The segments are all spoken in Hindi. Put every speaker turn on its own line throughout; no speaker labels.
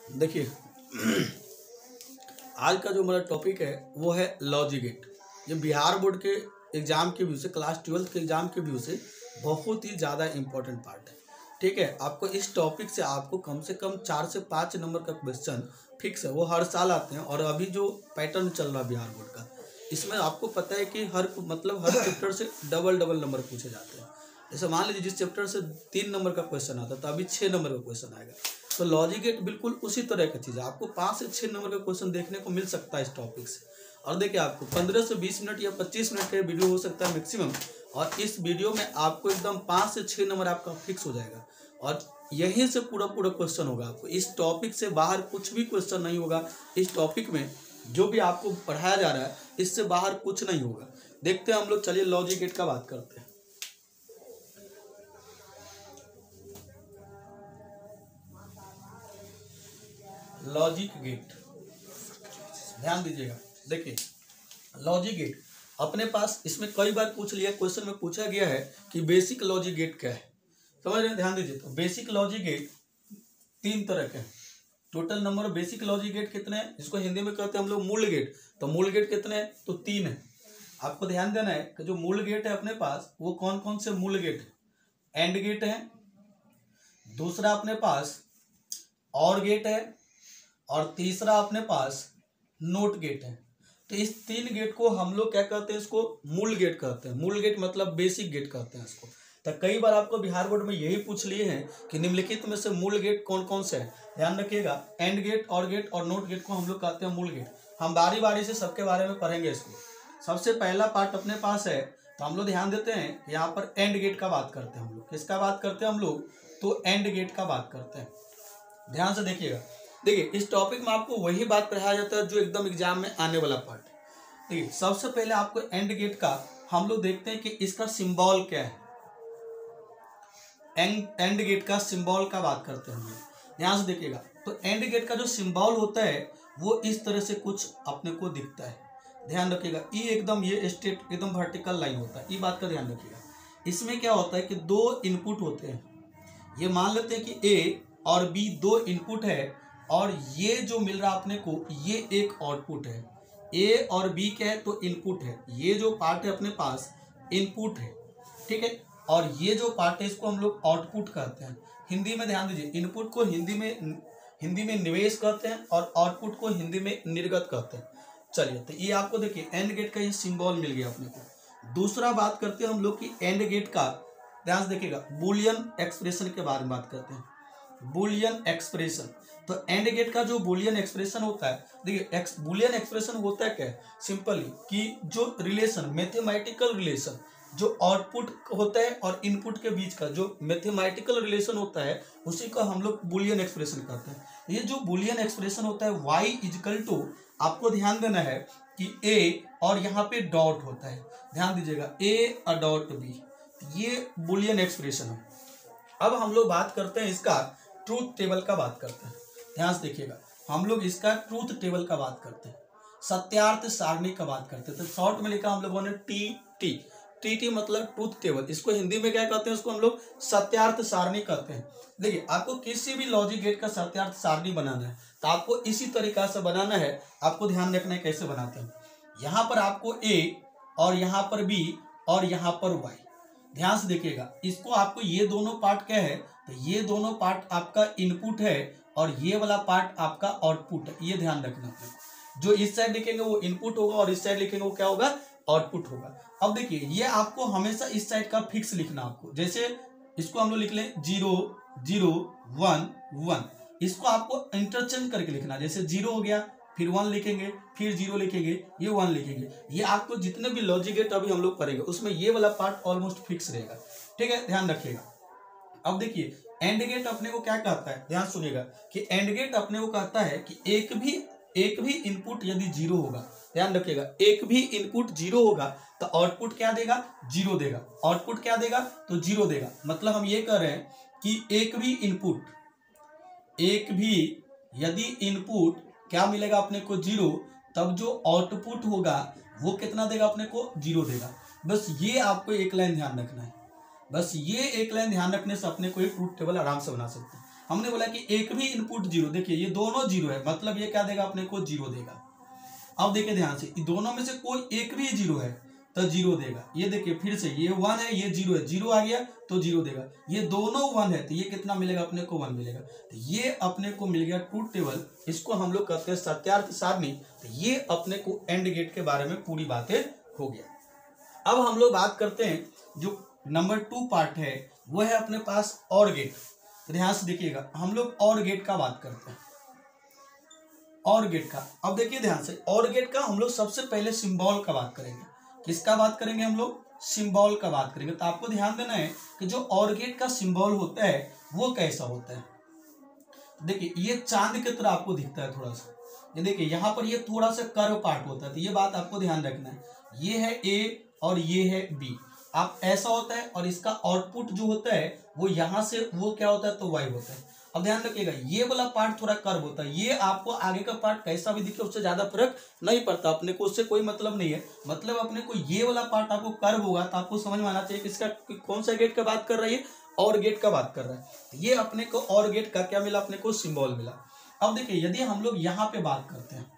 देखिए आज का जो हमारा टॉपिक है वो है लॉजिक गेट। ये बिहार बोर्ड के एग्ज़ाम के व्यू से, क्लास 12 के एग्ज़ाम के व्यू से बहुत ही ज़्यादा इम्पोर्टेंट पार्ट है। ठीक है, आपको इस टॉपिक से आपको कम से कम 4 से 5 नंबर का क्वेश्चन फिक्स है, वो हर साल आते हैं। और अभी जो पैटर्न चल रहा है बिहार बोर्ड का, इसमें आपको पता है कि हर चैप्टर से डबल नंबर पूछे जाते हैं। जैसे मान लीजिए जिस चैप्टर से 3 नंबर का क्वेश्चन आता है तो अभी 6 नंबर का क्वेश्चन आएगा। तो लॉजिक गेट बिल्कुल उसी तरह की चीज़ है, आपको 5 से 6 नंबर का क्वेश्चन देखने को मिल सकता है इस टॉपिक से। और देखिए आपको 15 से 20 मिनट या 25 मिनट का वीडियो हो सकता है मैक्सिमम, और इस वीडियो में आपको एकदम 5 से 6 नंबर आपका फिक्स हो जाएगा। और यहीं से पूरा क्वेश्चन होगा। आपको इस टॉपिक से बाहर कुछ भी क्वेश्चन नहीं होगा। इस टॉपिक में जो भी आपको पढ़ाया जा रहा है इससे बाहर कुछ नहीं होगा। देखते हैं हम लोग, चलिए लॉजिक गेट का बात करते हैं। लॉजिक गेट, ध्यान दीजिएगा। देखिए लॉजिक गेट अपने पास इसमें कई बार पूछ लिया, क्वेश्चन में पूछा गया है कि बेसिक लॉजिक गेट क्या है, समझ रहे हैं? ध्यान दीजिए। तो बेसिक लॉजिक गेट 3 तरह के हैं। Total number basic logic gate कितने हैं, जिसको हिंदी में कहते हैं हम लोग मूल गेट। तो मूल गेट कितने हैं? तो 3 है। आपको ध्यान देना है कि जो मूल गेट है अपने पास वो कौन कौन से मूल गेट है। एंड गेट है, दूसरा अपने पास और गेट है, और तीसरा अपने पास नोट गेट है। तो इस 3 गेट को हम लोग क्या कहते हैं? इसको मूल गेट कहते हैं। मूल गेट मतलब बेसिक गेट कहते हैं इसको। तो कई बार आपको बिहार बोर्ड में यही पूछ लिए हैं कि निम्नलिखित में से मूल गेट कौन कौन से है। ध्यान रखिएगा, एंड गेट और नोट गेट को हम लोग कहते हैं मूल गेट। हम बारी बारी से सबके बारे में पढ़ेंगे इसको। सबसे पहला पार्ट अपने पास है, तो हम लोग ध्यान देते हैं यहाँ पर एंड गेट का बात करते हैं हम लोग। किसका बात करते हैं हम लोग? तो एंड गेट का बात करते हैं। ध्यान से देखिएगा। देखिए इस टॉपिक में आपको वही बात पढ़ाया जाता है जो एकदम एग्जाम में आने वाला पार्ट है। देखिए सबसे पहले आपको एंड गेट का हम लोग देखते हैं कि इसका सिंबल क्या है। एंड गेट का सिंबल का बात करते हैं हम लोग। ध्यान से देखिएगा। तो एंड गेट का जो सिंबल होता है वो इस तरह से कुछ अपने को दिखता है। ध्यान रखिएगा, ये स्ट्रेट एकदम वर्टिकल लाइन होता है। ये बात का ध्यान रखिएगा। इसमें क्या होता है कि 2 इनपुट होते हैं। ये मान लेते हैं कि ए और बी 2 इनपुट है, और ये जो मिल रहा अपने को ये एक आउटपुट है। ए और बी क्या है? तो इनपुट है। ये जो पार्ट है अपने पास इनपुट है, ठीक है। और ये जो पार्ट है इसको हम लोग आउटपुट कहते हैं। हिंदी में ध्यान दीजिए, इनपुट को हिंदी में निवेश कहते हैं और आउटपुट को हिंदी में निर्गत कहते हैं। चलिए, तो ये आपको देखिए एंड गेट का ये सिंबल मिल गया अपने को। दूसरा बात करते हैं हम लोग कि एंड गेट का, ध्यान से देखिएगा, बुलियन एक्सप्रेशन के बारे में बात करते हैं। बुलियन एक्सप्रेशन, तो एंड गेट का जो बुलियन एक्सप्रेशन होता है, देखिए बुलियन एक्सप्रेशन होता है क्या? सिंपली कि जो रिलेशन, मैथमेटिकल रिलेशन जो आउटपुट होता है और इनपुट के बीच का जो मैथमेटिकल रिलेशन होता है उसी को हम लोग बुलियन एक्सप्रेशन कहते हैं। ये जो बुलियन एक्सप्रेशन होता है y इजकल टू, आपको ध्यान देना है कि a और यहाँ पे डॉट होता है। ध्यान दीजिएगा, a और डॉट b, ये बुलियन एक्सप्रेशन है। अब हम लोग बात करते हैं इसका ट्रूथ टेबल का बात करते हैं। ध्यान से देखिएगा, हम लोग इसका ट्रूथ टेबल का बात करते हैं, सत्यार्थ सारणी का बात करते हैं। तो शॉर्ट में लिखा हम लोगों ने टी मतलब ट्रूथ टेबल। इसको हिंदी में क्या कहते हैं? इसको हम लोग सत्यार्थ सारणी कहते हैं। देखिए आपको किसी भी लॉजिक गेट का सत्यार्थ सारणी बनाना है तो आपको इसी तरीका से बनाना है। आपको ध्यान रखना है कैसे बनाते हैं। यहाँ पर आपको ए, और यहाँ पर बी, और यहाँ पर वाई। ध्यान से देखिएगा, इसको आपको ये दोनों पार्ट क्या है? तो ये दोनों पार्ट आपका इनपुट है और ये वाला पार्ट आपका आउटपुट है। ये ध्यान रखना है। जो इस साइड लिखेंगे वो इनपुट होगा और इस साइड लिखेंगे वो क्या होगा? आउटपुट होगा। अब देखिए ये आपको हमेशा इस साइड का फिक्स लिखना आपको। जैसे इसको हम लोग लिख लें 0 0 1 1, इसको आपको इंटरचेंज करके लिखना। जैसे 0 हो गया, फिर 1 लिखेंगे, फिर 0 लिखेंगे, ये 1 लिखेंगे। ये आपको जितने भी लॉजिक गेट अभी हम लोग करेंगे उसमें ये वाला पार्ट ऑलमोस्ट फिक्स रहेगा, ठीक है। ध्यान रखिएगा। अब देखिए एंड गेट अपने को क्या कहता है, ध्यान सुनिएगा कि एंड गेट अपने को कहता है कि एक भी इनपुट यदि 0 होगा, ध्यान रखिएगा, एक भी इनपुट 0 होगा तो आउटपुट क्या देगा? 0 देगा। आउटपुट क्या देगा? तो 0 देगा। मतलब हम ये कह रहे हैं कि एक भी यदि इनपुट क्या मिलेगा अपने को? 0, तब जो आउटपुट होगा वो कितना देगा अपने को? 0 देगा। बस ये आपको एक लाइन ध्यान रखना है। बस ये एक लाइन ध्यान रखने से अपने को एक ट्रूथ टेबल आराम से बना सकते हैं। हमने बोला कि एक भी इनपुट जीरो, देखिए ये दोनों जीरो है, मतलब ये क्या देगा अपने को, जीरो देगा। अब देखिए ध्यान से, दोनों में से कोई एक भी जीरो है तो जीरो देगा। ये देखिए फिर से, ये वन है ये जीरो है, जीरो आ गया तो जीरो देगा। ये दोनों वन है तो ये कितना मिलेगा अपने को, वन मिलेगा। तो ये अपने को मिल गया ट्रूथ टेबल, इसको हम लोग कहते हैं सत्यार्थ सारणी। तो ये अपने को एंड गेट के बारे में पूरी बातें हो गया। अब हम लोग बात करते हैं जो नंबर 2 पार्ट है, वो है अपने पास और गेट। तो ध्यान से देखिएगा, हम लोग और गेट का बात करते हैं, और गेट का। अब देखिए ध्यान से, और गेट का हम लोग सबसे पहले सिंबल का बात करेंगे। किसका बात करेंगे हम लोग, सिंबल का बात करेंगे। तो आपको ध्यान देना है कि जो और गेट का सिंबल होता है वो कैसा होता है। देखिए ये चांद की तरह आपको दिखता है थोड़ा सा, ये देखिए यहाँ पर ये थोड़ा सा कर्व पार्ट होता है। तो ये बात आपको ध्यान रखना है, ये है ए और ये है बी। आप ऐसा होता है और इसका आउटपुट जो होता है वो यहाँ से वो क्या होता है, तो वाई होता है। अब ध्यान रखिएगा, ये वाला पार्ट थोड़ा कर्व होता है। ये आपको आगे का पार्ट कैसा भी दिखे उससे ज्यादा फर्क नहीं पड़ता, अपने को उससे कोई मतलब नहीं है। मतलब अपने को ये वाला पार्ट आपको कर्व होगा तो आपको समझ में आना चाहिए कि इसका कौन सा गेट का बात कर रही है, और गेट का बात कर रहा है। ये अपने को और गेट का क्या मिला, अपने को सिंबल मिला। अब देखिए यदि हम लोग यहाँ पे बात करते हैं,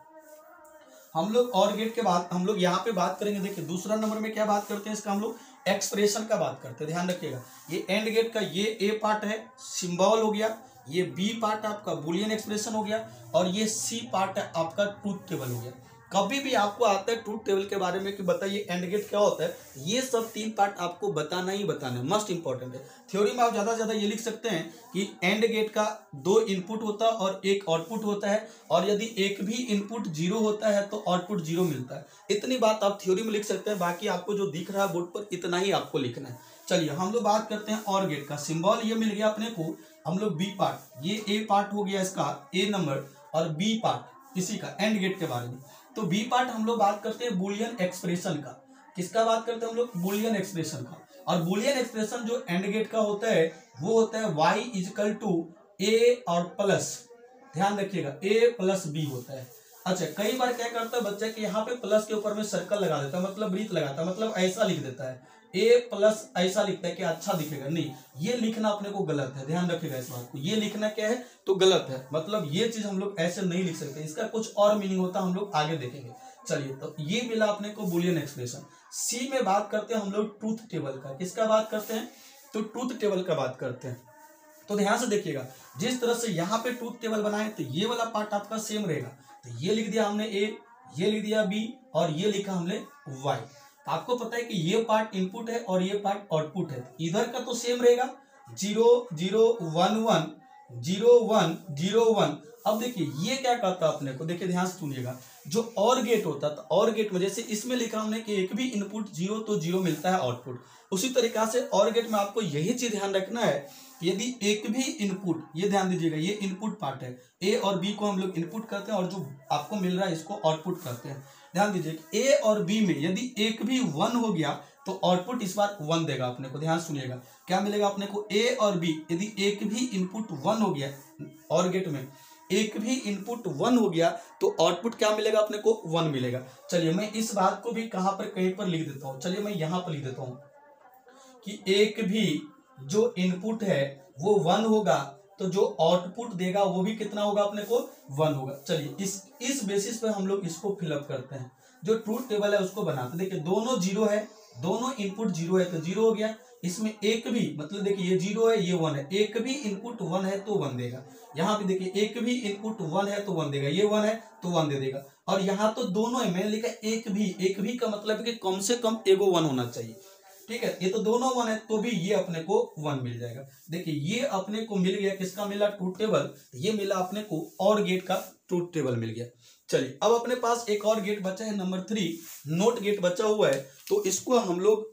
हम लोग और गेट के बाद हम लोग यहाँ पे बात करेंगे। देखिए दूसरा नंबर में क्या बात करते हैं, इसका हम लोग एक्सप्रेशन का बात करते हैं। ध्यान रखिएगा, ये एंड गेट का ये ए पार्ट है, सिंबल हो गया। ये बी पार्ट आपका बुलियन एक्सप्रेशन हो गया, और ये सी पार्ट है आपका ट्रूथ टेबल हो गया। कभी भी आपको आता है ट्रूथ टेबल के बारे में कि बताइए एंड गेट क्या होता है, ये सब 3 पार्ट आपको बताना ही बताना है, मस्ट इंपॉर्टेंट है। थ्योरी में आप ज्यादा से ज्यादा ये लिख सकते हैं कि एंड गेट का 2 इनपुट होता है और 1 आउटपुट होता है, और यदि एक भी इनपुट जीरो होता है तो आउटपुट जीरो मिलता है। इतनी बात आप थ्योरी में लिख सकते हैं, बाकी आपको जो दिख रहा है बोर्ड पर इतना ही आपको लिखना है। चलिए हम लोग बात करते हैं और गेट का। सिंबल ये मिल गया अपने को, हम लोग बी पार्ट, ये ए पार्ट हो गया इसका ए नंबर, और बी पार्ट इसी का एंड गेट के बारे में। तो बी पार्ट हम लोग बात करते हैं बुलियन एक्सप्रेशन का। किसका बात करते हैं हम लोग, बुलियन एक्सप्रेशन का। और बुलियन एक्सप्रेशन जो एंड गेट का होता है वो होता है y इजकल टू ए और प्लस, ध्यान रखिएगा ए प्लस बी होता है। अच्छा, कई बार क्या करता है बच्चा कि यहाँ पे प्लस के ऊपर में सर्कल लगा देता है, मतलब वृत्त लगाता है, मतलब ऐसा लिख देता है ए प्लस, ऐसा लिखता है कि अच्छा दिखेगा। नहीं, ये लिखना अपने को गलत है, ध्यान रखिएगा इस बात को। ये लिखना क्या है, तो गलत है, मतलब ये चीज हम लोग ऐसे नहीं लिख सकते, इसका कुछ और मीनिंग होता है, हम लोग आगे देखेंगे। चलिए, तो ये मिला अपने को बुलियन एक्सप्रेशन। सी में बात करते हैं हम लोग ट्रूथ टेबल का। किसका बात करते हैं, तो ट्रूथ टेबल का बात करते हैं। तो ध्यान से देखिएगा, जिस तरह से यहाँ पे ट्रूथ टेबल बनाए तो ये वाला पार्ट आपका सेम रहेगा। तो ये लिख दिया हमने ए, ये लिख दिया बी, और ये लिखा हमने वाई। आपको पता है कि ये पार्ट इनपुट है और ये पार्ट आउटपुट है, इधर का तो सेम रहेगा 0 0 1 1 0 1 0 1। अब देखिए ये क्या कहता है अपने को, देखिए ध्यान से सुनिएगा, जो और गेट होता था, और गेट में जैसे इसमें लिखा हमने कि एक भी इनपुट जीरो तो जीरो मिलता है आउटपुट, उसी तरीका से और गेट में आपको यही चीज ध्यान रखना है। यदि एक भी इनपुट, ये ध्यान दीजिएगा, ये इनपुट पार्ट है, ए और बी को हम लोग इनपुट करते हैं और जो आपको मिल रहा है इसको आउटपुट करते हैं। ध्यान दीजिए, ए और बी में यदि एक भी 1 हो गया तो आउटपुट इस बार 1 देगा अपने को। ध्यान सुनिएगा, क्या मिलेगा अपने को, ए और बी यदि एक भी इनपुट 1 हो गया, और गेट में एक भी इनपुट 1 हो गया तो आउटपुट क्या मिलेगा अपने को, 1 मिलेगा। चलिए मैं इस बात को भी कहां पर, कहीं पर लिख देता हूं। चलिए मैं यहां पर लिख देता हूं कि एक भी जो इनपुट है वो 1 होगा तो जो आउटपुट देगा वो भी कितना होगा अपने को, 1 होगा। चलिए इस बेसिस पे हम लोग इसको फिलअप करते हैं, जो ट्रूथ टेबल है उसको बनाते हैं। देखिए दोनों जीरो है, दोनों इनपुट जीरो है तो जीरो हो गया। इसमें एक भी, मतलब देखिए ये जीरो है ये 1 है, एक भी इनपुट 1 है तो 1 देगा। यहाँ पे देखिए एक भी इनपुट 1 है तो 1 देगा, ये 1 है तो 1 दे देगा। और यहाँ तो दोनों है, मैंने लिखा एक भी का मतलब है कि कम से कम एगो 1 होना चाहिए। ठीक है, ये तो दोनों 1 है तो भी ये अपने को 1 मिल जाएगा। देखिए ये अपने को मिल गया, किसका मिला, ट्रूथ टेबल। ये मिला अपने को और गेट का ट्रूथ टेबल मिल गया। चलिए अब अपने पास एक और गेट बचा है, नंबर 3 नोट गेट बचा हुआ है, तो इसको हम लोग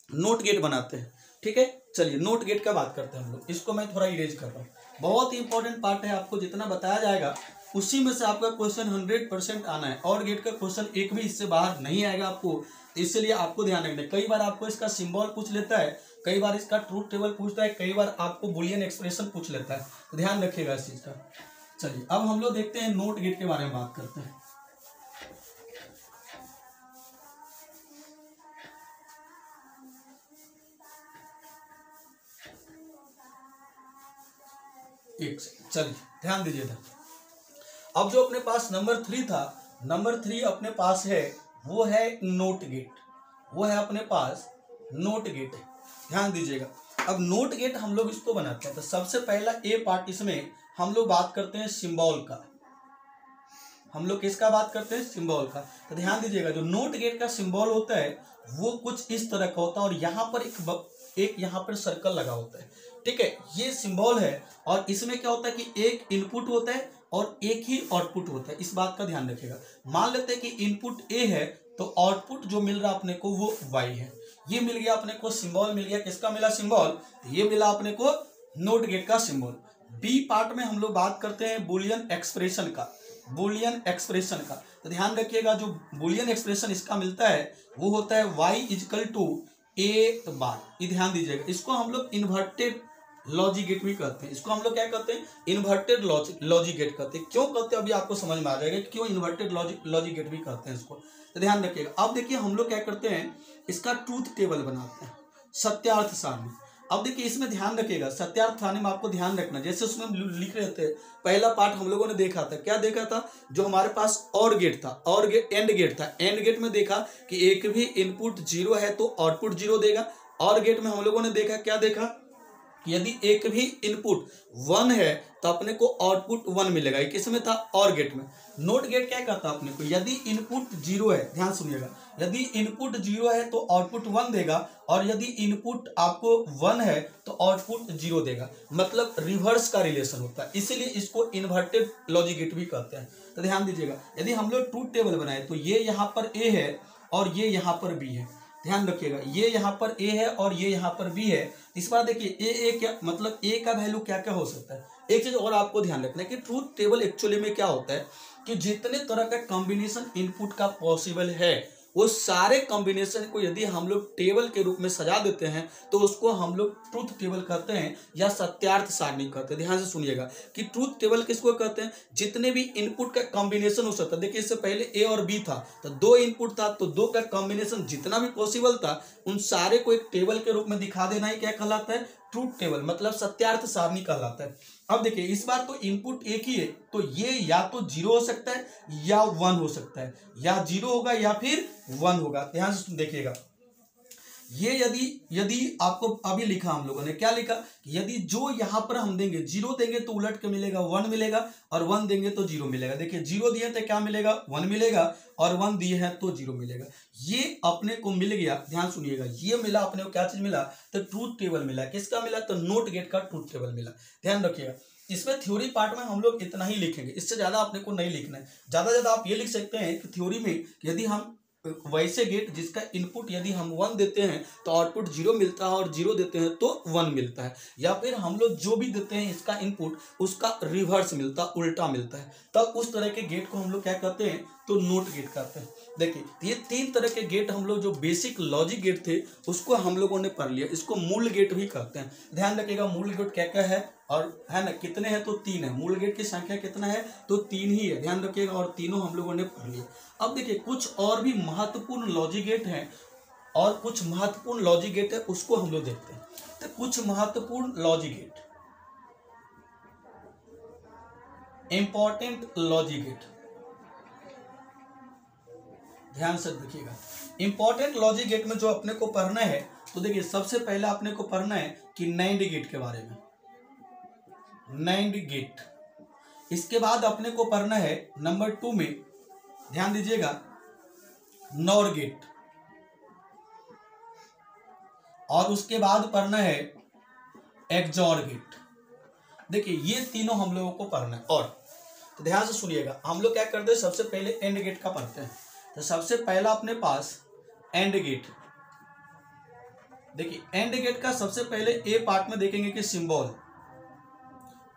नोट गेट बनाते हैं। ठीक है, चलिए नोट गेट का बात करते हैं हम लोग। इसको मैं थोड़ा इरेज कर रहा हूँ, बहुत ही इंपॉर्टेंट पार्ट है, आपको जितना बताया जाएगा उसी में से आपका क्वेश्चन 100% आना है। और गेट का क्वेश्चन एक भी इससे बाहर नहीं आएगा आपको, इसलिए आपको ध्यान रखना है। कई बार आपको इसका सिंबल पूछ लेता है, कई बार इसका ट्रूथ टेबल पूछता है, कई बार आपको बुलियन एक्सप्रेशन पूछ लेता है, तो ध्यान रखिएगा इस चीज का। चलिए अब हम लोग देखते हैं नोट गेट के बारे में बात करते हैं। एक सेकंड, चलिए ध्यान दीजिए था। अब जो अपने पास नंबर 3 था, नंबर 3 अपने पास है, वो है नोट गेट, वो है अपने पास नोट गेट है। ध्यान दीजिएगा, अब नोट गेट हम लोग इसको बनाते हैं, तो सबसे पहला ए पार्ट इसमें हम लोग बात करते हैं सिंबल का। हम लोग किसका बात करते हैं? सिंबल का। तो ध्यान दीजिएगा, जो नोट गेट का सिंबल होता है वो कुछ इस तरह का होता है, और यहाँ पर एक यहाँ पर सर्कल लगा होता है, ठीक है, ये सिंबल है। और इसमें क्या होता है कि एक इनपुट होता है और एक ही आउटपुट होता है, इस बात का ध्यान रखिएगा। मान लेते हैं कि इनपुट ए है, तो आउटपुट जो मिल रहा अपने को वो वाई है। ये मिल गया अपने को, सिंबल मिल गया। किसका मिला? सिंबल। ये मिला अपने को नोट गेट का सिंबल। बी पार्ट में हम लोग बात करते हैं बुलियन एक्सप्रेशन का, बुलियन एक्सप्रेशन का। तो ध्यान रखिएगा, जो बुलियन एक्सप्रेशन इसका मिलता है वो होता है y इजकल टू ए बार। ये ध्यान दीजिएगा, इसको हम लोग इन्वर्टेड लॉजिक गेट भी कहते हैं। इसको हम लोग क्या कहते हैं? इन्वर्टेड लॉजिक गेट कहते हैं। क्यों कहते हैं अभी आपको समझ में आ जाएगा क्यों इन्वर्टेड लॉजिक गेट भी कहते हैं इसको। तो ध्यान रखिएगा। अब देखिए हम लोग क्या करते हैं, इसका ट्रूथ टेबल बनाते हैं, सत्यार्थ सारणी। अब देखिए इसमें ध्यान रखिएगा, सत्यार्थ सारणी में आपको ध्यान रखना, जैसे उसमें लिख रहे थे, पहला पार्ट हम लोगों ने देखा था, क्या देखा था? जो हमारे पास और गेट था, और गेट एंड गेट था। एंड गेट में देखा कि एक भी इनपुट 0 है तो आउटपुट 0 देगा। और गेट में हम लोगों ने देखा, क्या देखा? यदि एक भी इनपुट 1 है तो अपने को आउटपुट 1 मिलेगा। ये किस में था? और गेट में। नोट गेट क्या कहता है अपने को? यदि इनपुट 0 है, ध्यान सुनिएगा, यदि इनपुट 0 है तो आउटपुट 1 देगा, और यदि इनपुट आपको 1 है तो आउटपुट 0 देगा। मतलब रिवर्स का रिलेशन होता है, इसीलिए इसको इन्वर्टेड लॉजिक गेट भी कहते हैं। तो ध्यान दीजिएगा, यदि हम लोग ट्रूथ टेबल बनाए तो ये यहाँ पर ए है और ये यहाँ पर बी है। ध्यान रखिएगा, ये यहाँ पर ए है और ये यहाँ पर बी है। इस बार देखिए ए क्या मतलब ए का वैल्यू क्या क्या हो सकता है। एक चीज और आपको ध्यान रखना है कि ट्रूथ टेबल एक्चुअली में क्या होता है कि जितने तरह का कॉम्बिनेशन इनपुट का पॉसिबल है, वो सारे कॉम्बिनेशन को यदि हम लोग टेबल के रूप में सजा देते हैं तो उसको हम लोग ट्रूथ टेबल कहते हैं या सत्यार्थ सारणी कहते हैं। ध्यान से सुनिएगा कि ट्रूथ टेबल किसको कहते हैं? जितने भी इनपुट का कॉम्बिनेशन हो सकता है। देखिए इससे पहले ए और बी था, तो 2 इनपुट था, तो 2 का कॉम्बिनेशन जितना भी पॉसिबल था उन सारे को एक टेबल के रूप में दिखा देना ही क्या कहलाता है? ट्रूथ टेबल, मतलब सत्यार्थ सारणी कहलाता है। अब देखिए इस बार तो इनपुट एक ही है, तो ये या तो 0 हो सकता है या 1 हो सकता है, या 0 होगा या फिर 1 होगा। ध्यान से देखिएगा, ये यदि आपको अभी लिखा हम लोगों ने, क्या लिखा? यदि जो यहाँ पर हम देंगे 0 देंगे तो उलट के मिलेगा 1 मिलेगा, और 1 देंगे तो 0 मिलेगा। देखिए 0 दिए तो क्या मिलेगा? 1 मिलेगा, और 1 दिए हैं तो 0 मिलेगा। ये अपने को मिल गया। ध्यान सुनिएगा, ये मिला अपने को, क्या चीज मिला? तो ट्रूथ टेबल मिला। किसका मिला? तो नोट गेट का ट्रूथ टेबल मिला। ध्यान रखिएगा, इसमें थ्योरी पार्ट में हम लोग इतना ही लिखेंगे, इससे ज्यादा अपने को नहीं लिखना है। ज्यादा आप ये लिख सकते हैं कि थ्योरी में यदि हम वैसे गेट जिसका इनपुट यदि हम 1 देते हैं तो आउटपुट 0 मिलता है, और 0 देते हैं तो 1 मिलता है, या फिर हम लोग जो भी देते हैं इसका इनपुट उसका रिवर्स मिलता है, उल्टा मिलता है, तब उस तरह के गेट को हम लोग क्या कहते हैं? तो नोट गेट कहते हैं। देखिए ये 3 तरह के गेट हम लोग, जो बेसिक लॉजिक गेट थे उसको हम लोगों ने पढ़ लिया। इसको मूल गेट भी कहते हैं। ध्यान रखिएगा, मूल गेट क्या क्या है और है ना, कितने हैं? तो 3 है। मूल गेट की संख्या कितना है? तो 3 ही है। ध्यान रखिएगा, और तीनों हम लोगों ने पढ़ लिए। अब देखिए कुछ और भी महत्वपूर्ण लॉजिक गेट हैं, और कुछ महत्वपूर्ण लॉजिक गेट है उसको हम लोग देखते हैं। तो कुछ महत्वपूर्ण logic gate, important logic gate, ध्यान से देखिएगा। इंपॉर्टेंट लॉजिक गेट में जो अपने को पढ़ना है, तो देखिए सबसे पहले अपने को पढ़ना है कि नैंड गेट के बारे में, नैंड गेट। इसके बाद अपने को पढ़ना है नंबर 2 में, ध्यान दीजिएगा, नॉर गेट, और उसके बाद पढ़ना है एक्सॉर गेट। देखिए ये तीनों हम लोगों को पढ़ना है। और तो ध्यान से सुनिएगा, हम लोग क्या करते हैं? सबसे पहले एंड गेट का पढ़ते हैं। तो सबसे पहला अपने पास एंड गेट। देखिए एंड गेट का सबसे पहले ए पार्ट में देखेंगे कि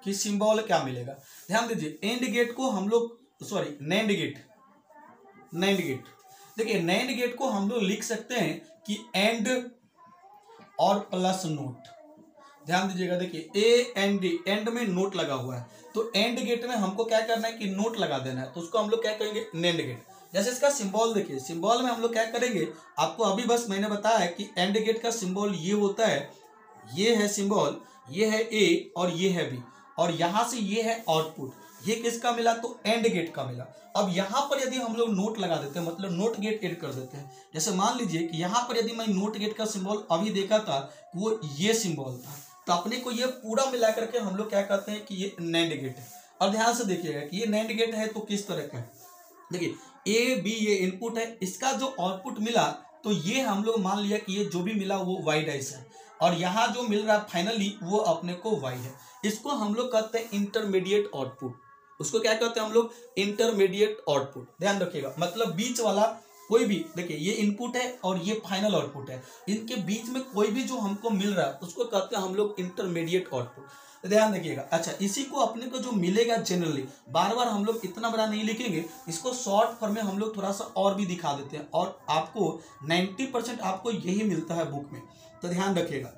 सिंबल क्या मिलेगा। ध्यान दीजिए, एंड गेट को हम लोग, सॉरी नैंड गेट, देखिए नैंड गेट को हम लोग लिख सकते हैं कि एंड और प्लस नोट। ध्यान दीजिएगा, देखिए ए एंड डी, एंड में नोट लगा हुआ है, तो एंड गेट में हमको क्या करना है कि नोट लगा देना है, तो उसको हम लोग क्या कहेंगे? NAND gate. जैसे इसका सिंबल देखिए, सिंबल में हम लोग क्या करेंगे, आपको अभी बस मैंने बताया है कि एंड गेट का सिंबल ये होता है, ये है सिंबल, ये है ए और ये है बी। और यहाँ से ये है आउटपुट, ये किसका मिला, तो एंड गेट का मिला। अब यहाँ पर यदि हम लोग नोट लगा देते हैं, मतलब नोट गेट ऐड कर देते हैं, जैसे मान लीजिए कि यहाँ पर यदि मैं नोट गेट का सिंबल अभी देखा था वो ये सिंबल था, तो अपने को ये पूरा मिला करके हम लोग क्या कहते हैं कि ये नैंड गेट है। और ध्यान से देखिएगा कि ये नैंड गेट है तो किस तरह का है, देखिए ए बी ये इनपुट है, इसका जो आउटपुट मिला तो ये हम लोग मान लिया कि ये जो भी मिला वो वाई डाइस है, और यहाँ जो मिल रहा है फाइनली वो अपने को वाई है। इसको हम लोग कहते हैं इंटरमीडिएट आउटपुट। उसको क्या कहते हैं हम लोग, इंटरमीडिएट आउटपुट। ध्यान रखिएगा, मतलब बीच वाला कोई भी, देखिए ये इनपुट है और ये फाइनल आउटपुट है, इनके बीच में कोई भी जो हमको मिल रहा है उसको कहते हैं हम लोग इंटरमीडिएट आउटपुट। ध्यान रखिएगा। अच्छा, इसी को अपने को जो मिलेगा जनरली, बार बार हम लोग इतना बड़ा नहीं लिखेंगे, इसको शॉर्ट फॉर्म में हम लोग थोड़ा सा और भी दिखा देते हैं, और आपको 90% आपको यही मिलता है बुक में। तो ध्यान रखिएगा,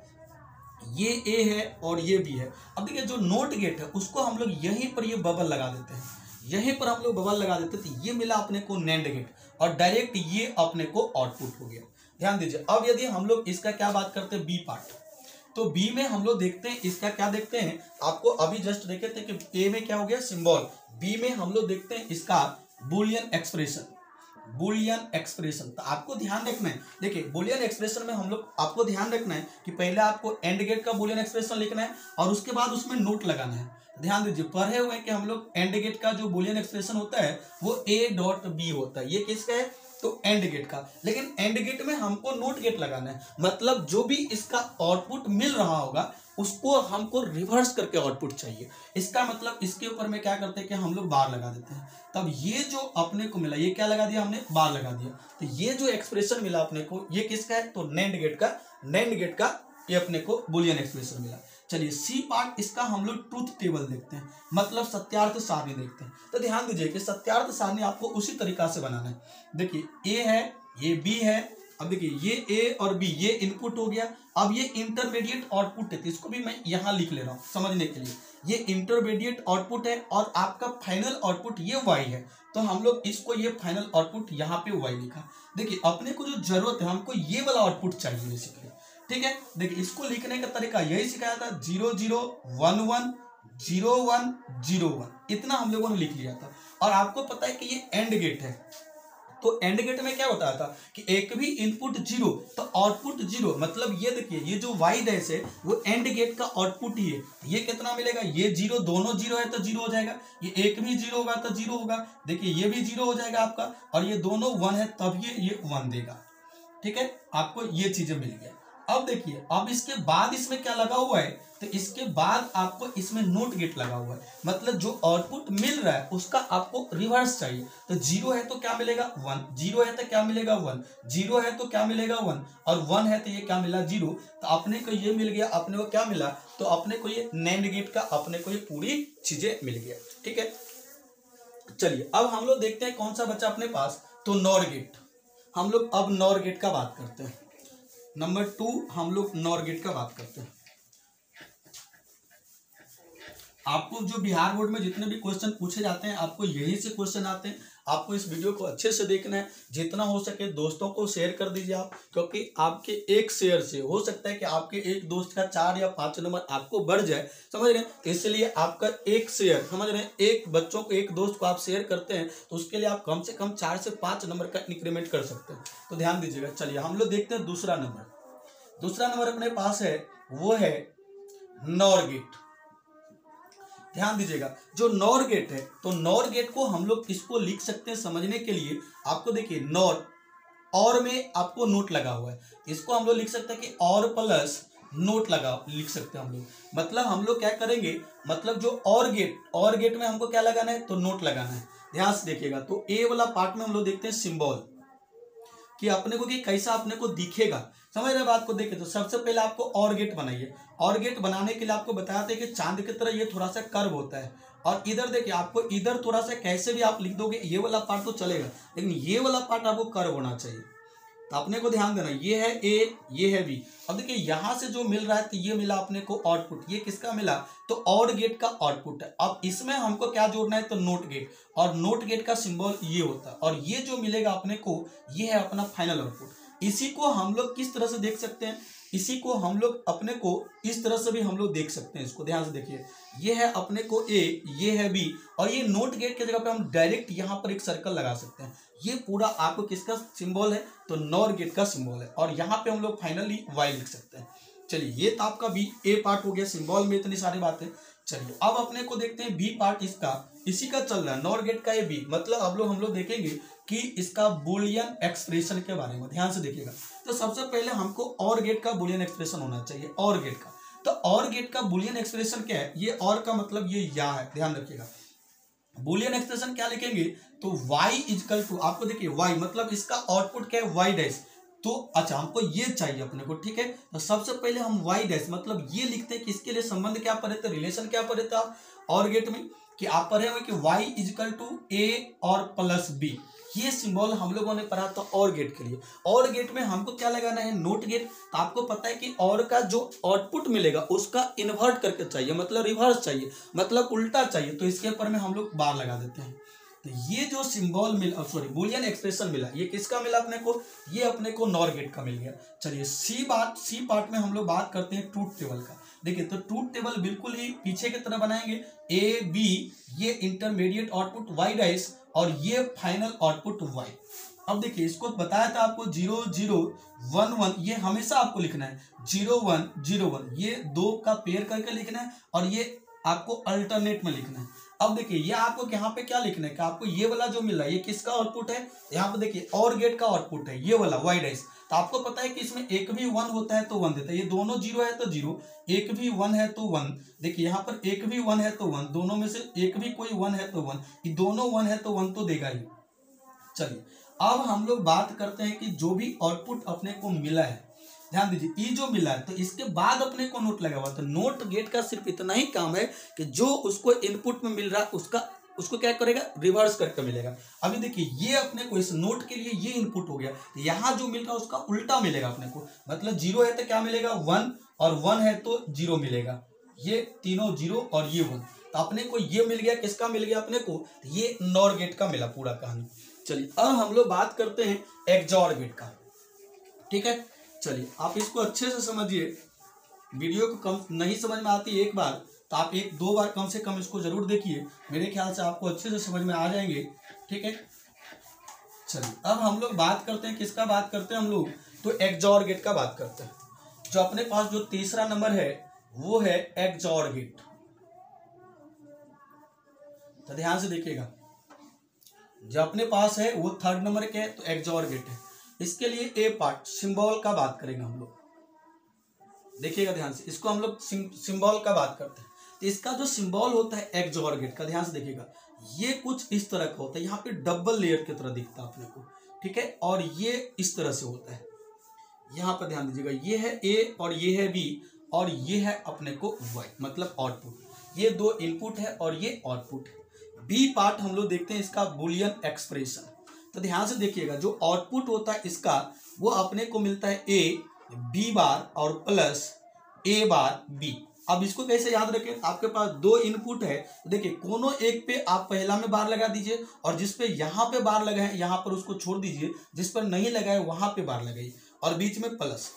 ये ए है और ये बी है। अब देखिए जो नोट गेट है उसको हम लोग यहीं पर ये बबल लगा देते हैं, यहीं पर हम लोग बबल लगा देते हैं, तो ये मिला अपने को नैंड गेट, और डायरेक्ट ये अपने को आउटपुट हो गया। ध्यान दीजिए। अब यदि हम लोग इसका क्या बात करते हैं, बी पार्ट, तो बी में हम लोग देखते हैं इसका क्या देखते हैं, आपको अभी जस्ट देखे थे कि ए में क्या हो गया सिंबल, बी में हम लोग देखते हैं इसका बुलियन एक्सप्रेशन। बुलियन एक्सप्रेशन, तो आपको ध्यान रखना है, देखिए बुलियन एक्सप्रेशन में हम लोग आपको ध्यान रखना है कि पहले आपको एंड गेट का बुलियन एक्सप्रेशन लिखना है और उसके बाद उसमें नोट लगाना है। ध्यान दीजिए, पढ़े हुए कि हम लोग एंड गेट का जो बुलियन एक्सप्रेशन होता है वो ए डॉट बी होता है, ये किसका है, तो एंड गेट का। लेकिन एंड गेट में हमको नोट गेट लगाना है, मतलब जो भी इसका आउटपुट मिल रहा होगा उसको हमको रिवर्स करके आउटपुट चाहिए। इसका मतलब इसके ऊपर में क्या करते हैं कि हम लोग बार लगा देते हैं, तब ये जो अपने को मिला, ये क्या लगा दिया हमने, बार लगा दिया, तो ये जो एक्सप्रेशन मिला अपने को ये किसका है, तो नैंड गेट का। नैंड गेट का ये अपने को बुलियन एक्सप्रेशन मिला। चलिए सी पार्ट, इसका हम लोग ट्रूथ टेबल देखते हैं, मतलब सत्यार्थ सारणी देखते हैं। तो ध्यान दीजिए कि सत्यार्थ सारणी आपको उसी तरीका से बनाना है। देखिए ए है, ये बी है, अब देखिए ये ए और बी ये इनपुट हो गया, अब ये इंटरमीडिएट आउटपुट है, तो इसको भी मैं यहाँ लिख ले रहा हूँ समझने के लिए, ये इंटरमीडिएट आउटपुट है और आपका फाइनल आउटपुट ये वाई है, तो हम लोग इसको ये फाइनल आउटपुट यहाँ पे वाई लिखा। देखिए अपने को जो जरूरत है, हमको ये वाला आउटपुट चाहिए बेसिकली, ठीक है। देखिए इसको लिखने का तरीका यही सिखाया था, 0 0 1 1 0 1 0 1, इतना हम लोगों ने लिख लिया था। और आपको पता है कि ये एंड गेट है, तो एंड गेट में क्या बताया था कि एक भी इनपुट 0 तो आउटपुट 0, मतलब ये देखिए ये जो वाई डैश है वो एंड गेट का आउटपुट ही है। ये कितना मिलेगा, ये 0, दोनों 0 है तो 0 हो जाएगा, ये एक भी 0 होगा तो 0 होगा, देखिए ये भी 0 हो जाएगा आपका, और ये दोनों 1 है तब ये 1 देगा, ठीक है। आपको ये चीजें मिल गया। अब देखिए, अब इसके बाद इसमें क्या लगा हुआ है, तो इसके बाद आपको इसमें नोट गेट लगा हुआ है, मतलब जो आउटपुट मिल रहा है उसका आपको रिवर्स चाहिए। तो 0 है तो क्या मिलेगा 1, 0 है तो क्या मिलेगा 1, 0 है तो क्या मिलेगा 1, और 1 है तो ये क्या मिला 0। तो अपने को ये मिल गया, अपने को क्या मिला, तो अपने को ये नैंड गेट का अपने को ये पूरी चीजें मिल गया, ठीक है। चलिए अब हम लोग देखते हैं कौन सा बचा अपने पास, तो नॉर गेट। हम लोग अब नॉर गेट का बात करते हैं। नंबर 2 हम लोग नॉर गेट का बात करते हैं। आपको जो बिहार बोर्ड में जितने भी क्वेश्चन पूछे जाते हैं आपको यही से क्वेश्चन आते हैं। आपको इस वीडियो को अच्छे से देखना है, जितना हो सके दोस्तों को शेयर कर दीजिए आप, क्योंकि आपके एक शेयर से हो सकता है कि आपके एक दोस्त का 4 या 5 नंबर आपको बढ़ जाए, समझ रहे हैं। इसलिए आपका एक शेयर, समझ रहे हैं, एक बच्चों को, एक दोस्त को आप शेयर करते हैं तो उसके लिए आप कम से कम 4 से 5 नंबर का इंक्रीमेंट कर सकते हैं, तो ध्यान दीजिएगा। चलिए हम लोग देखते हैं दूसरा नंबर अपने पास है, वो है नॉर गेट। ध्यान दीजिएगा, जो नॉर गेट है तो नॉर गेट को हम लोग इसको लिख सकते हैं समझने के लिए। आपको देखिए नॉर और में आपको नोट लगा हुआ है, इसको हम लोग लिख सकते हैं कि और प्लस नोट लगा लिख सकते हैं हम लोग। मतलब हम लोग क्या करेंगे, मतलब जो और गेट में हमको क्या लगाना है, तो नोट लगाना है। ध्यान से देखिएगा, तो ए वाला पार्ट में हम लोग देखते हैं सिंबल कि अपने को कि कैसा अपने को दिखेगा, समझ रहे बात को। देखिए तो सबसे पहले आपको और गेट बनाइए। और गेट बनाने के लिए आपको बताया था कि चांद की तरह ये थोड़ा सा कर्व होता है, और इधर देखिए आपको इधर थोड़ा सा कैसे भी आप लिख दोगे ये वाला पार्ट तो चलेगा, लेकिन ये वाला पार्ट आपको कर्व होना चाहिए। तो अपने को ध्यान देना, ये है ए, ये है बी। अब देखिए यहाँ से जो मिल रहा है तो ये मिला अपने को आउटपुट, ये किसका मिला, तो और गेट का आउटपुट है। अब इसमें हमको क्या जोड़ना है, तो नोट गेट, और नोट गेट का सिंबल ये होता है, और ये जो मिलेगा अपने को ये है अपना फाइनल आउटपुट। इसी को हम लोग किस तरह से देख सकते हैं, इसी को हम लोग अपने को इस तरह से भी हम लोग देख सकते हैं। इसको ध्यान से देखिए, ये है अपने को ए, ये है बी, और ये नोट गेट की जगह पे हम डायरेक्ट यहाँ पर एक सर्कल लगा सकते हैं। ये पूरा आपको किसका सिंबल है, तो नॉर गेट का सिंबल है, और यहाँ पे हम लोग फाइनली वाई लिख सकते हैं। चलिए, ये तो आपका बी ए पार्ट हो गया, सिंबल में इतनी सारी बातें। चलिए अब अपने को देखते हैं बी पार्ट इसका, इसी का चल रहा है, नॉर गेट का ये बी, मतलब अब लोग हम लोग देखेंगे कि इसका बुलियन एक्सप्रेशन के बारे में ध्यान से देखिएगा। तो सबसे पहले हमको और गेट का बुलियन एक्सप्रेशन होना चाहिए, और गेट का। तो और गेट का बुलियन एक्सप्रेशन क्या है, ये और का मतलब ये या है, ध्यान रखिएगा। बुलियन एक्सप्रेशन क्या लिखेंगे, तो y इजकल टू, आपको देखिए y मतलब इसका आउटपुट क्या है, y डैश। तो अच्छा, हमको ये चाहिए अपने को, ठीक है। तो सबसे पहले हम y डैश मतलब ये लिखते हैं कि इसके लिए संबंध क्या पढ़े थे, रिलेशन क्या पढ़े थे आप और गेट में, कि आप पढ़े हुए कि y इजकल टू a और प्लस b। ये सिंबल हम लोगों ने पढ़ा था और गेट के लिए। और गेट में हमको क्या लगाना है, नोट गेट। तो आपको पता है कि और का जो आउटपुट मिलेगा उसका इन्वर्ट करके चाहिए, मतलब रिवर्स चाहिए, मतलब उल्टा चाहिए। तो इसके ऊपर में हम लोग बार लगा देते हैं। तो ये जो सिंबल मिला, सॉरी बुलियन एक्सप्रेशन मिला, ये किसका मिला अपने को, ये अपने को नॉर गेट का मिल गया। चलिए सी पार्ट में हम लोग बात करते हैं ट्रूथ टेबल का। देखिए, तो ट्रूथ टेबल बिल्कुल ही पीछे की तरह बनाएंगे, ए बी, ये इंटरमीडिएट आउटपुट वाई डैश, और ये फाइनल आउटपुट वाई। अब देखिए, इसको बताया था आपको 0 0 1 1, ये हमेशा आपको लिखना है 0 1 0 1, ये दो का पेयर करके लिखना है, और ये आपको अल्टरनेट में लिखना है। अब देखिए, ये आपको यहाँ पे क्या लिखना है कि आपको ये वाला जो मिल रहा है ये किसका आउटपुट है, यहाँ पे देखिए और गेट का आउटपुट है ये वाला वाई डैश। तो आपको पता है कि इसमें एक भी 1 होता है तो 1 देता है, ये दोनों 0 है तो 0, एक भी 1 है तो 1। देखिए यहाँ पर एक भी 1 है तो 1, दोनों में से एक भी कोई 1 है तो 1, ये दोनों 1 है तो 1 तो देगा ही। चलिए अब हम लोग बात करते हैं कि जो भी आउटपुट अपने को मिला है, ध्यान दीजिए, ये जो मिला है तो इसके बाद अपने को नोट लगा हुआ। तो नोट गेट का सिर्फ इतना ही काम है कि जो उसको इनपुट में मिल रहा है उसको क्या करेगा, रिवर्स करके मिलेगा। अभी देखिए, ये अपने को इस नोट के लिए ये इनपुट हो गया, तो यहाँ जो मिल रहा है उसका उल्टा मिलेगा अपने को। मतलब 0 है तो क्या मिलेगा 1, और 1 है तो 0 मिलेगा, ये तीनों 0 और ये 1। तो अपने को ये मिल गया, किसका मिल गया अपने को, ये नॉर गेट का मिला पूरा कहानी। चलिए अब हम लोग बात करते हैं एक्सऑर गेट का, ठीक है। चलिए आप इसको अच्छे से समझिए, वीडियो को कम नहीं समझ में आती एक बार तो आप 1-2 बार कम से कम इसको जरूर देखिए, मेरे ख्याल से आपको अच्छे से समझ में आ जाएंगे, ठीक है। चलिए अब हम लोग बात करते हैं, किसका बात करते हैं हम लोग, तो एक्सऑर गेट का बात करते हैं। जो अपने पास जो तीसरा नंबर है वो है एक्सऑर गेट। तो ध्यान से देखिएगा, जो अपने पास है वो थर्ड नंबर के है, तो एक्सऑर गेट है। इसके लिए ए पार्ट सिंबल का बात करेंगे हम लोग, देखिएगा ध्यान से, इसको हम लोग सिंबल का बात करते हैं। तो इसका जो सिंबल होता है एक्सऑर गेट का, ध्यान से देखिएगा, ये कुछ इस तरह का होता है, यहाँ पे डबल लेयर की तरह दिखता है अपने को, ठीक है। और ये इस तरह से होता है, यहाँ पर ध्यान दीजिएगा, ये है ए और ये है बी, और ये है अपने को वाई, मतलब आउटपुट। ये दो इनपुट है और ये आउटपुट है। बी पार्ट हम लोग देखते हैं इसका बुलियन एक्सप्रेशन। तो ध्यान से देखिएगा, जो आउटपुट होता है इसका वो अपने को मिलता है ए बी बार और प्लस ए बार बी। अब इसको कैसे याद रखें, आपके पास 2 इनपुट है, देखिए कोनो एक पे आप पहला में बार लगा दीजिए, और जिस पे यहाँ पे बार लगा है यहाँ पर उसको छोड़ दीजिए, जिस पर नहीं लगा है वहां पे बार लगाइए, और बीच में प्लस।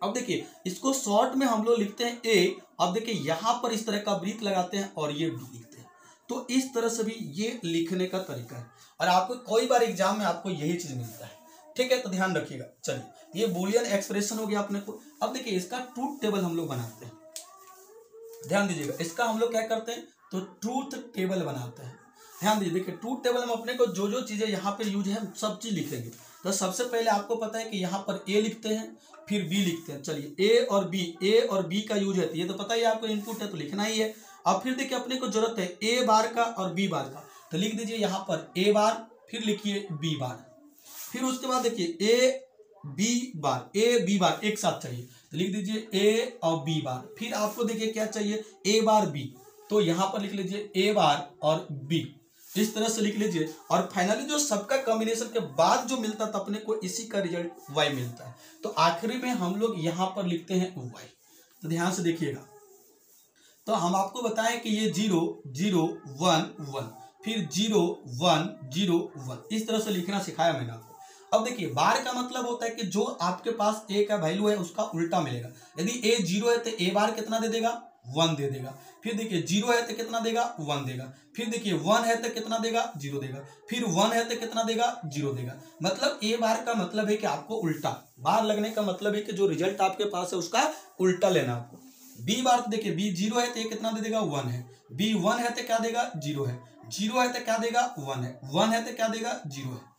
अब देखिए, इसको शॉर्ट में हम लोग लिखते हैं ए, अब देखिए यहाँ पर इस तरह का वृत्त लगाते हैं और ये बी लिखते हैं। तो इस तरह से भी ये लिखने का तरीका है, और आपको कोई बार एग्जाम में आपको यही चीज मिलता है, ठीक है। तो ध्यान रखिएगा। चलिए ये बुलियन एक्सप्रेशन हो गया अपने को। अब देखिए, इसका ट्रूथ टेबल हम लोग बनाते हैं, ध्यान दीजिएगा, इसका हम लोग क्या करते हैं, तो ट्रूथ टेबल बनाते हैं। ध्यान दीजिए, देखिए ट्रूथ टेबल में अपने को जो जो चीजें यहाँ पे यूज है सब चीज लिखेंगे। तो सबसे पहले आपको पता है कि यहाँ पर ए लिखते हैं, फिर बी लिखते हैं। चलिए ए और बी का यूज है, ये तो पता ही आपको इनपुट है तो लिखना ही है। अब फिर देखिए, अपने को जरूरत है ए बार का और बी बार का, तो लिख दीजिए यहाँ पर ए बार, फिर लिखिए बी बार, फिर उसके बाद देखिए ए बी बार एक साथ चाहिए, तो लिख दीजिए ए और बी बार। फिर आपको देखिए क्या चाहिए, ए बार बी, तो यहाँ पर लिख लीजिए ए बार और बी, इस तरह से लिख लीजिए। और फाइनली जो सबका कॉम्बिनेशन के बाद जो मिलता था अपने को, इसी का रिजल्ट वाई मिलता है। तो आखिरी में हम लोग यहाँ पर लिखते हैं वाई। तो ध्यान से देखिएगा, तो हम आपको बताएं कि ये 0 0 1 1, फिर 0 1 0 1, इस तरह से लिखना सिखाया मैंने आपको। अब देखिए बार का मतलब होता है कि जो आपके पास ए का वैल्यू है उसका उल्टा मिलेगा। यदि ए 0 है तो ए बार कितना दे देगा, 1 दे देगा। फिर देखिए 0 है तो कितना देगा, 1 देगा। फिर देखिए 1 है तो कितना देगा, 0 देगा। फिर 1 है तो कितना देगा, 0 देगा। मतलब ए बार का मतलब है कि आपको उल्टा बार लगने का मतलब है कि जो रिजल्ट आपके पास है उसका उल्टा लेना आपको। बी बार तो देखिए बी 0 है तो ये कितना दे देगा, 1 है। बी 1 है तो क्या देगा, 0 है। 0 है तो क्या देगा, 1 है। 1 है तो क्या देगा, 0 है।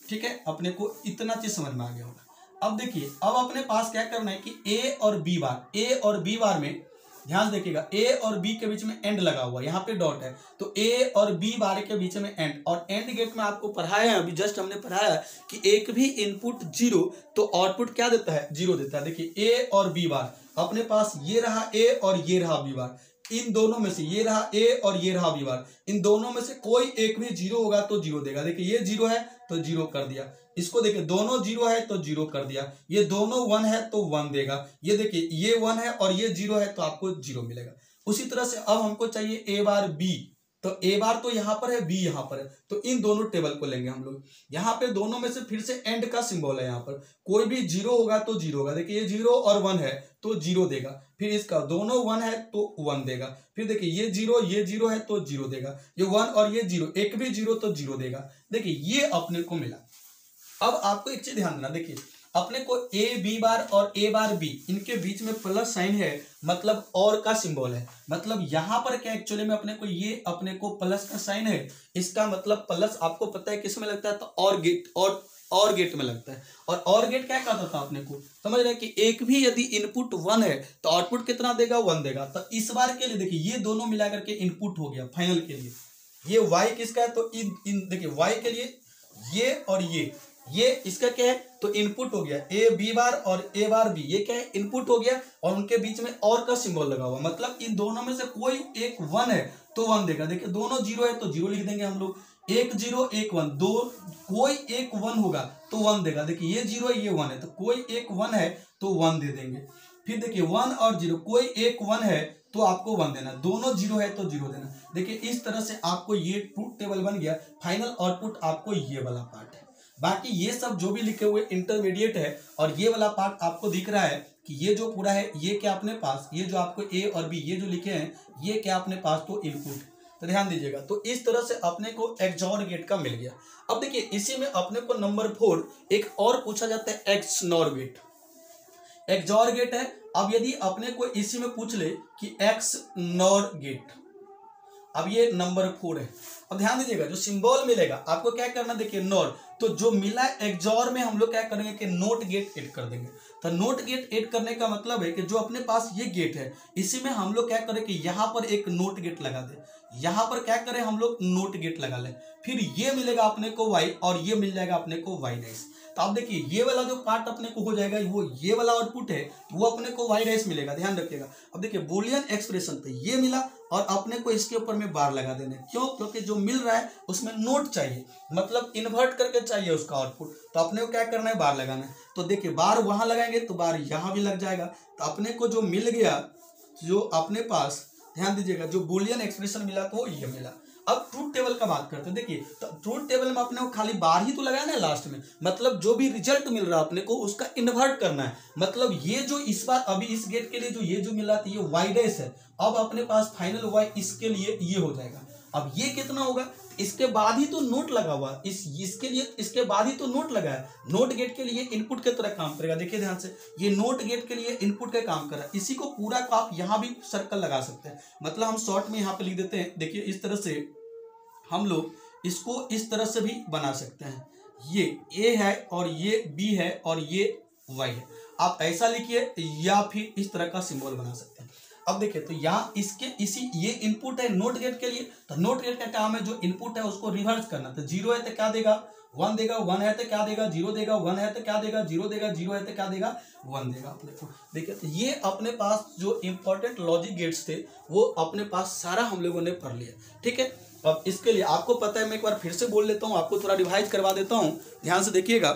ठीक है, अपने को इतना चीज समझ में आ गया होगा। अब देखिए अब अपने पास क्या करना है कि ए और बी बार में ध्यान से देखिएगा, ए और बी के बीच में एंड लगा हुआ है, यहाँ पे डॉट है, तो ए और बी बार के बीच में एंड। और एंड गेट में आपको पढ़ाया है, अभी जस्ट हमने पढ़ाया कि एक भी इनपुट 0 तो आउटपुट क्या देता है, 0 देता है। देखिए ए और बी बार अपने पास ये रहा ए और ये रहा बी बार, इन दोनों में से ये रहा ए और ये रहा बी बार, इन दोनों में से कोई एक भी 0 होगा तो 0 देगा। देखिए ये 0 है तो 0 कर दिया, इसको देखिए दोनों 0 है तो 0 कर दिया, ये दोनों 1 है तो 1 देगा। ये देखिए ये 1 है और ये 0 है तो आपको 0 मिलेगा। उसी तरह से अब हमको चाहिए ए बार बी, तो ए बार तो यहाँ पर है, बी यहाँ पर है, तो इन दोनों टेबल को लेंगे हम लोग। यहाँ पे दोनों में से फिर से एंड का सिंबल है, यहाँ पर कोई भी 0 होगा तो 0 होगा। देखिए ये 0 और 1 है तो 0 देगा। फिर इसका दोनों 1 है तो 1 देगा। फिर देखिए ये 0 है तो 0 देगा। ये 1 और ये 0, एक भी 0 तो 0 देगा। देखिए ये अपने को मिला। अब आपको एक चीज ध्यान देना, देखिए अपने को ए बी बार और ए बार बी इनके बीच में प्लस साइन है, मतलब और का सिंबल है। मतलब यहां पर क्या एक्चुअली में अपने को ये अपने को प्लस का साइन है, इसका मतलब प्लस आपको पता है किस में लगता है, तो और गेट में लगता है। और गेट क्या कहता था अपने को, समझ रहे हैं कि एक भी यदि इनपुट 1 है तो आउटपुट कितना देगा, 1 देगा। तो इस बार के लिए देखिए ये दोनों मिला करके इनपुट हो गया फाइनल के लिए। ये y किसका है, तो इन देखिए y के लिए ये और ये इसका क्या है, तो इनपुट हो गया। ए बी बार और ए बार बी ये क्या है, इनपुट हो गया, और उनके बीच में और का सिंबल लगा हुआ, मतलब इन दोनों में से कोई एक 1 है तो 1 देगा। देखिए दोनों 0 है तो 0 लिख देंगे हम लोग। एक 0 एक 1, दो कोई एक 1 होगा तो 1 देगा। देखिए ये 0 है ये 1 है, तो कोई एक 1 है तो 1 दे देंगे। फिर देखिए 1 और 0, कोई एक 1 है तो आपको 1 देना, दोनों 0 है तो 0 देना। देखिए इस तरह से आपको ये ट्रूथ टेबल बन गया। फाइनल आउटपुट आपको ये वाला पार्ट है। बाकी ये सब जो भी लिखे हुए इंटरमीडिएट है, और ये वाला पार्ट आपको दिख रहा है कि ये जो पूरा है ये क्या अपने पास, ये जो आपको ए और बी ये जो लिखे हैं ये क्या अपने पास, तो इनपुट। तो ध्यान दीजिएगा, तो इस तरह से अपने को एक्सऑर गेट का मिल गया। अब देखिए इसी में अपने को नंबर 4 एक और पूछा जाता है एक्सनॉर गेट। एक्सऑर गेट है। अब यदि अपने को इसी में पूछ ले कि एक्सनॉर गेट, अब ये नंबर 4 है। अब ध्यान दीजिएगा जो सिंबल मिलेगा आपको क्या करना, देखिए नॉर, तो जो मिला एक्सऑर में हम लोग क्या करेंगे कि नोट गेट ऐड कर देंगे। तो नोट गेट ऐड करने का मतलब है कि जो अपने पास ये गेट है इसी में हम लोग क्या करें कि यहाँ पर एक नोट गेट लगा दे, यहाँ पर क्या करें हम लोग नोट गेट लगा लें। फिर ये मिलेगा अपने को y और ये मिल जाएगा अपने को y डैश। तो आप देखिए ये वाला जो पार्ट अपने को हो जाएगा वो ये वाला आउटपुट है वो अपने को y डैश मिलेगा, ध्यान रखिएगा। अब देखिए बूलियन एक्सप्रेशन पे ये मिला और अपने को इसके ऊपर में बार लगा देने, क्यों, क्योंकि जो मिल रहा है उसमें नोट चाहिए, मतलब इन्वर्ट करके चाहिए उसका आउटपुट, तो अपने को क्या करना है, बार लगाना है। तो देखिए बार वहां लगाएंगे तो बार यहाँ भी लग जाएगा। तो अपने को जो मिल गया, जो अपने पास ध्यान दीजिएगा जो बूलियन एक्सप्रेशन मिला तो ये मिला। अब ट्रूथ टेबल का बात करते हैं। देखिए तो ट्रूथ टेबल में अपने को खाली बार ही तो लगाना है लास्ट में, मतलब जो भी रिजल्ट मिल रहा है अपने को उसका इन्वर्ट करना है। मतलब ये जो इस बार अभी इस गेट के लिए जो ये जो मिला था ये y डैश है, अब अपने पास फाइनल y इसके लिए ये हो जाएगा। अब ये कितना होगा, इसके बाद ही तो नोट लगा हुआ, इसके लिए इसके बाद ही तो नोट लगा है। नोट गेट के लिए इनपुट के तरह काम करेगा। देखिए ध्यान से ये नोट गेट के लिए इनपुट का काम कर रहा है। इसी को पूरा को आप यहाँ भी सर्कल लगा सकते हैं, मतलब हम शॉर्ट में यहाँ पे लिख देते हैं। देखिए इस तरह से हम लोग इसको इस तरह से भी बना सकते हैं, ये ए है और ये बी है और ये y है, आप ऐसा लिखिए या फिर इस तरह का सिंबल बना सकते हैं। अब देखिए तो यहाँ इसके इसी ये इनपुट है नोट गेट के लिए, तो नोट गेट का काम है जो इनपुट है उसको रिवर्स करना। तो 0 है तो क्या देगा, 1 देगा, 1 है तो क्या देगा, 0 देगा, 1 है तो क्या देगा, 0 देगा, 0 है तो क्या देगा, 1 देगा अपने को। देखिए तो ये अपने पास जो इंपॉर्टेंट लॉजिक गेट्स थे वो अपने पास सारा हम लोगों ने पढ़ लिया, ठीक है। अब इसके लिए आपको पता है, मैं एक बार फिर से बोल लेता हूँ, आपको थोड़ा रिवाइज करवा देता हूँ, ध्यान से देखिएगा।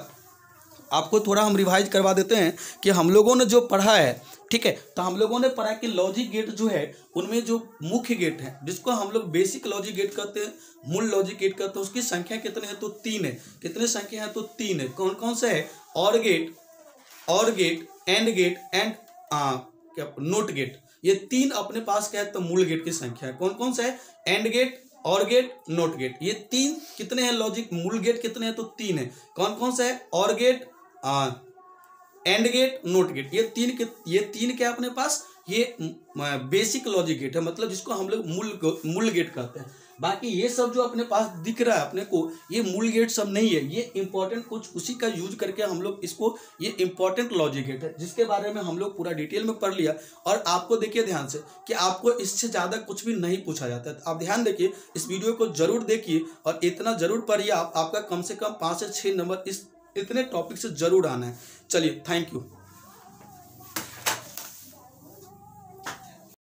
आपको थोड़ा हम रिवाइज करवा देते हैं कि हम लोगों ने जो पढ़ा है, ठीक है। तो हम लोगों ने पढ़ा कि लॉजिक गेट जो है उनमें जो मुख्य गेट है जिसको हम लोग बेसिक लॉजिक गेट कहते हैं, मूल लॉजिक गेट कहते हैं, उसकी संख्या कितने हैं तो 3 है। कितने संख्या है तो 3 है। कौन कौन से है? Or gate, and gate and क्या नोट गेट। ये 3 अपने पास क्या है तो मूल गेट की संख्या है। कौन कौन सा है? एंड गेट, और गेट, नोट गेट। ये 3 कितने हैं लॉजिक? मूल गेट कितने हैं तो 3 है। कौन कौन सा है? Or gate, and gate, not gate. ये तीन क्या अपने पास? ये बेसिक लॉजिक गेट है, मतलब जिसको हम लोग मूल गेट कहते हैं। बाकी ये सब जो अपने पास दिख रहा है अपने को, ये मूल गेट सब नहीं है, ये इंपॉर्टेंट कुछ उसी का यूज करके हम लोग इसको, ये इंपॉर्टेंट लॉजिक गेट है जिसके बारे में हम लोग पूरा डिटेल में पढ़ लिया। और आपको देखिए ध्यान से कि आपको इससे ज़्यादा कुछ भी नहीं पूछा जाता है। तो आप ध्यान देखिए, इस वीडियो को जरूर देखिए और इतना जरूर पढ़िए, आपका कम से कम 5 से 6 नंबर इस इतने टॉपिक से जरूर आना है। चलिए, थैंक यू।